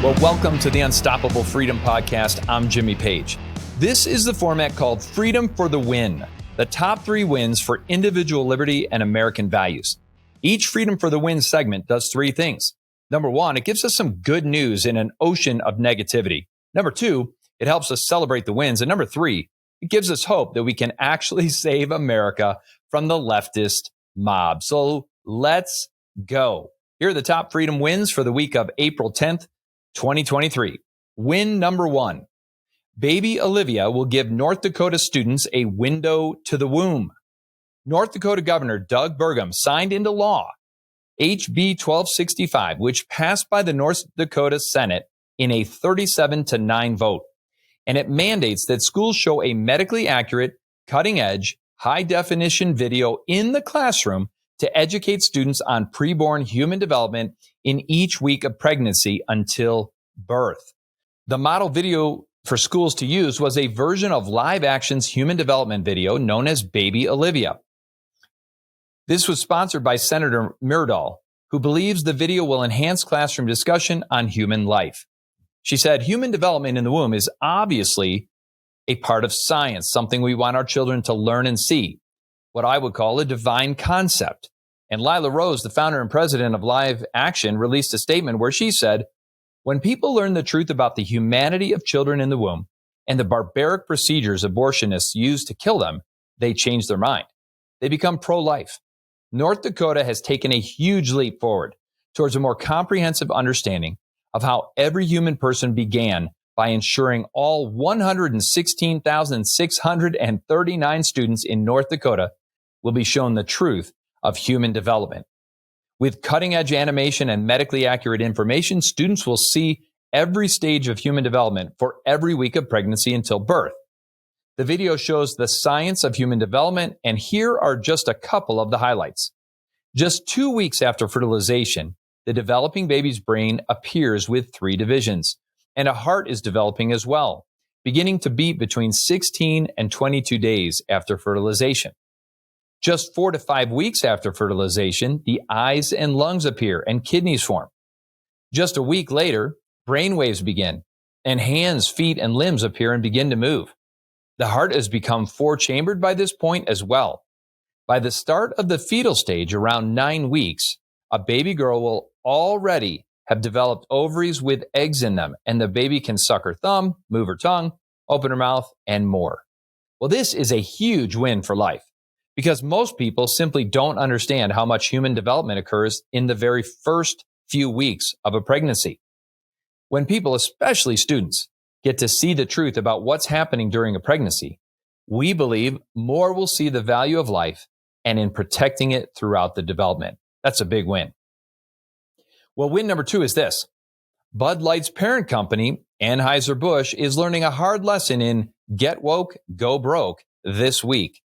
Well, welcome to the Unstoppable Freedom Podcast. I'm Jimmy Page. This is the format called Freedom for the Win, the top 3 wins for individual liberty and American values. Each Freedom for the Win segment does 3 things. Number 1, it gives us some good news in an ocean of negativity. Number 2, it helps us celebrate the wins. And number 3, it gives us hope that we can actually save America from the leftist mob. So let's go. Here are the top freedom wins for the week of April 10th, 2023. Win number 1. Baby Olivia will give North Dakota students a window to the womb. North Dakota Governor Doug Burgum signed into law HB 1265, which passed by the North Dakota Senate in a 37-9 vote. And it mandates that schools show a medically accurate, cutting-edge, high-definition video in the classroom to educate students on preborn human development in each week of pregnancy until birth. The model video for schools to use was a version of live action's human development video known as Baby Olivia. This was sponsored by Senator Myrdal, who believes the video will enhance classroom discussion on human life. She said, human development in the womb is obviously a part of science, something we want our children to learn and see, what I would call a divine concept. And Lila Rose, the founder and president of Live Action, released a statement where she said, when people learn the truth about the humanity of children in the womb and the barbaric procedures abortionists use to kill them, they change their mind. They become pro-life. North Dakota has taken a huge leap forward towards a more comprehensive understanding of how every human person began by ensuring all 116,639 students in North Dakota will be shown the truth of human development. With cutting-edge animation and medically accurate information, students will see every stage of human development for every week of pregnancy until birth. The video shows the science of human development, and here are just a couple of the highlights. Just 2 weeks after fertilization, the developing baby's brain appears with 3 divisions, and a heart is developing as well, beginning to beat between 16 and 22 days after fertilization. Just 4 to 5 weeks after fertilization, the eyes and lungs appear and kidneys form. Just a week later, brain waves begin, and hands, feet, and limbs appear and begin to move. The heart has become 4-chambered by this point as well. By the start of the fetal stage, around 9 weeks, a baby girl will already have developed ovaries with eggs in them, and the baby can suck her thumb, move her tongue, open her mouth, and more. Well, this is a huge win for life, because most people simply don't understand how much human development occurs in the very first few weeks of a pregnancy. When people, especially students, get to see the truth about what's happening during a pregnancy, we believe more will see the value of life and in protecting it throughout the development. That's a big win. Well, win number 2 is this. Bud Light's parent company, Anheuser-Busch, is learning a hard lesson in get woke, go broke this week,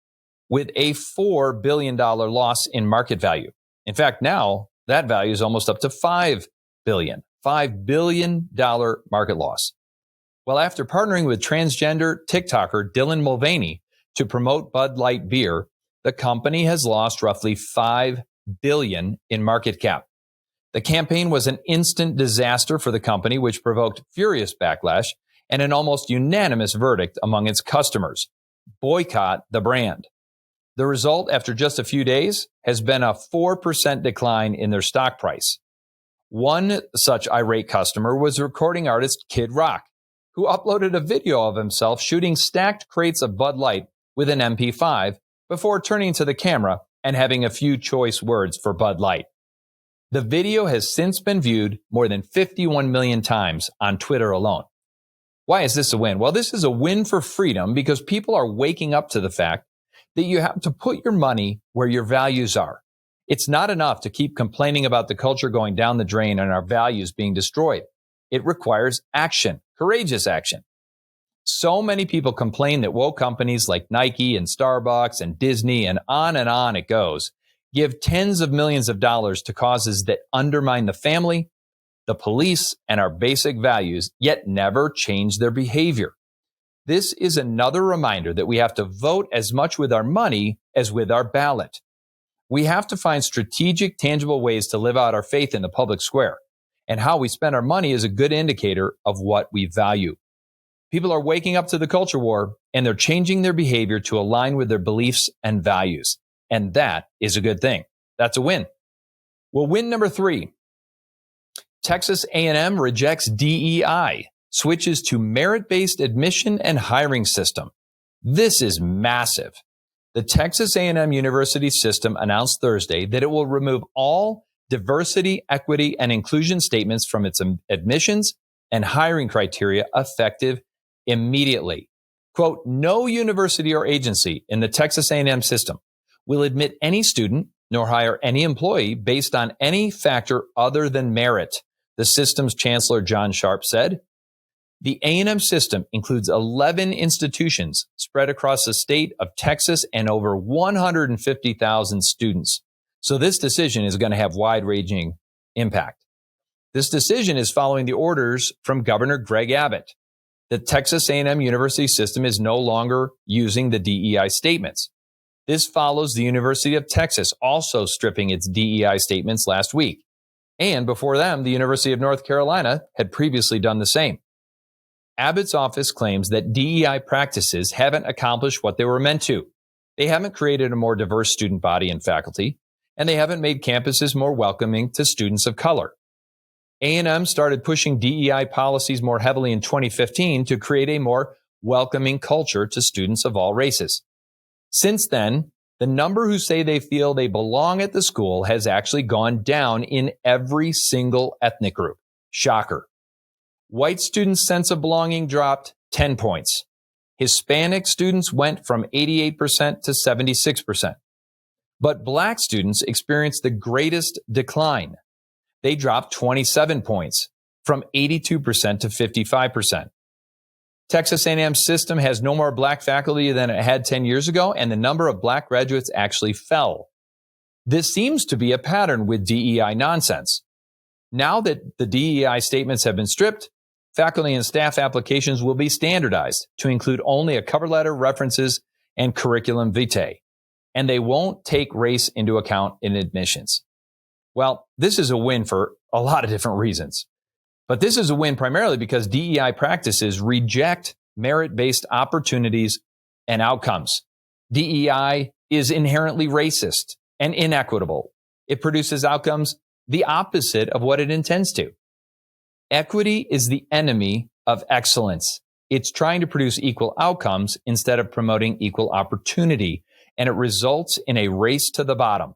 with a $4 billion loss in market value. In fact, now that value is almost up to $5 billion market loss. Well, after partnering with transgender TikToker Dylan Mulvaney to promote Bud Light beer, the company has lost roughly $5 billion in market cap. The campaign was an instant disaster for the company, which provoked furious backlash and an almost unanimous verdict among its customers: boycott the brand. The result, after just a few days, has been a 4% decline in their stock price. One such irate customer was recording artist Kid Rock, who uploaded a video of himself shooting stacked crates of Bud Light with an MP5 before turning to the camera and having a few choice words for Bud Light. The video has since been viewed more than 51 million times on Twitter alone. Why is this a win? Well, this is a win for freedom because people are waking up to the fact that you have to put your money where your values are. It's not enough to keep complaining about the culture going down the drain and our values being destroyed. It requires action, courageous action. So many people complain that woke companies like Nike and Starbucks and Disney and on it goes, give tens of millions of dollars to causes that undermine the family, the police, and our basic values, yet never change their behavior. This is another reminder that we have to vote as much with our money as with our ballot. We have to find strategic, tangible ways to live out our faith in the public square. and how we spend our money is a good indicator of what we value. People are waking up to the culture war, and they're changing their behavior to align with their beliefs and values. And that is a good thing. That's a win. Well, win number 3. Texas A&M rejects DEI, switches to merit-based admission and hiring system. This is massive. The Texas A&M University system announced Thursday that it will remove all diversity, equity, and inclusion statements from its admissions and hiring criteria effective immediately. Quote, no university or agency in the Texas A&M system will admit any student nor hire any employee based on any factor other than merit, the system's chancellor John Sharp said. The A&M system includes 11 institutions spread across the state of Texas and over 150,000 students. So this decision is going to have wide-ranging impact. This decision is following the orders from Governor Greg Abbott. The Texas A&M University system is no longer using the DEI statements. This follows the University of Texas also stripping its DEI statements last week. And before them, the University of North Carolina had previously done the same. Abbott's office claims that DEI practices haven't accomplished what they were meant to. They haven't created a more diverse student body and faculty, and they haven't made campuses more welcoming to students of color. A&M started pushing DEI policies more heavily in 2015 to create a more welcoming culture to students of all races. Since then, the number who say they feel they belong at the school has actually gone down in every single ethnic group. Shocker. White students' sense of belonging dropped 10 points. Hispanic students went from 88% to 76%. But Black students experienced the greatest decline. They dropped 27 points from 82% to 55%. Texas A&M's system has no more Black faculty than it had 10 years ago, and the number of Black graduates actually fell. This seems to be a pattern with DEI nonsense. Now that the DEI statements have been stripped, faculty and staff applications will be standardized to include only a cover letter, references, and curriculum vitae, and they won't take race into account in admissions. Well, this is a win for a lot of different reasons. But this is a win primarily because DEI practices reject merit-based opportunities and outcomes. DEI is inherently racist and inequitable. It produces outcomes the opposite of what it intends to. Equity is the enemy of excellence. It's trying to produce equal outcomes instead of promoting equal opportunity, and it results in a race to the bottom.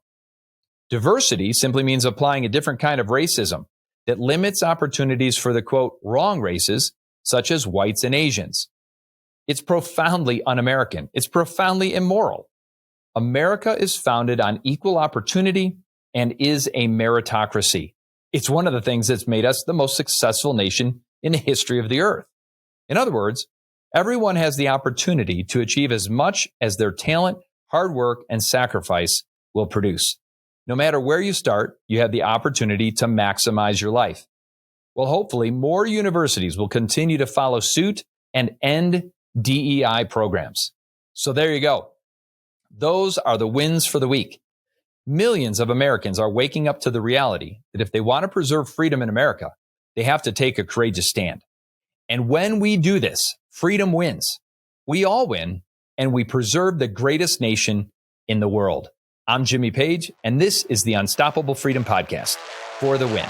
Diversity simply means applying a different kind of racism that limits opportunities for the, quote, wrong races, such as whites and Asians. It's profoundly un-American. It's profoundly immoral. America is founded on equal opportunity and is a meritocracy. It's one of the things that's made us the most successful nation in the history of the earth. In other words, everyone has the opportunity to achieve as much as their talent, hard work, and sacrifice will produce. No matter where you start, you have the opportunity to maximize your life. Well, hopefully, more universities will continue to follow suit and end DEI programs. So there you go. Those are the wins for the week. Millions of Americans are waking up to the reality that if they want to preserve freedom in America, they have to take a courageous stand. And when we do this, freedom wins. We all win, and we preserve the greatest nation in the world. I'm Jimmy Page, and this is the Unstoppable Freedom Podcast. For the win.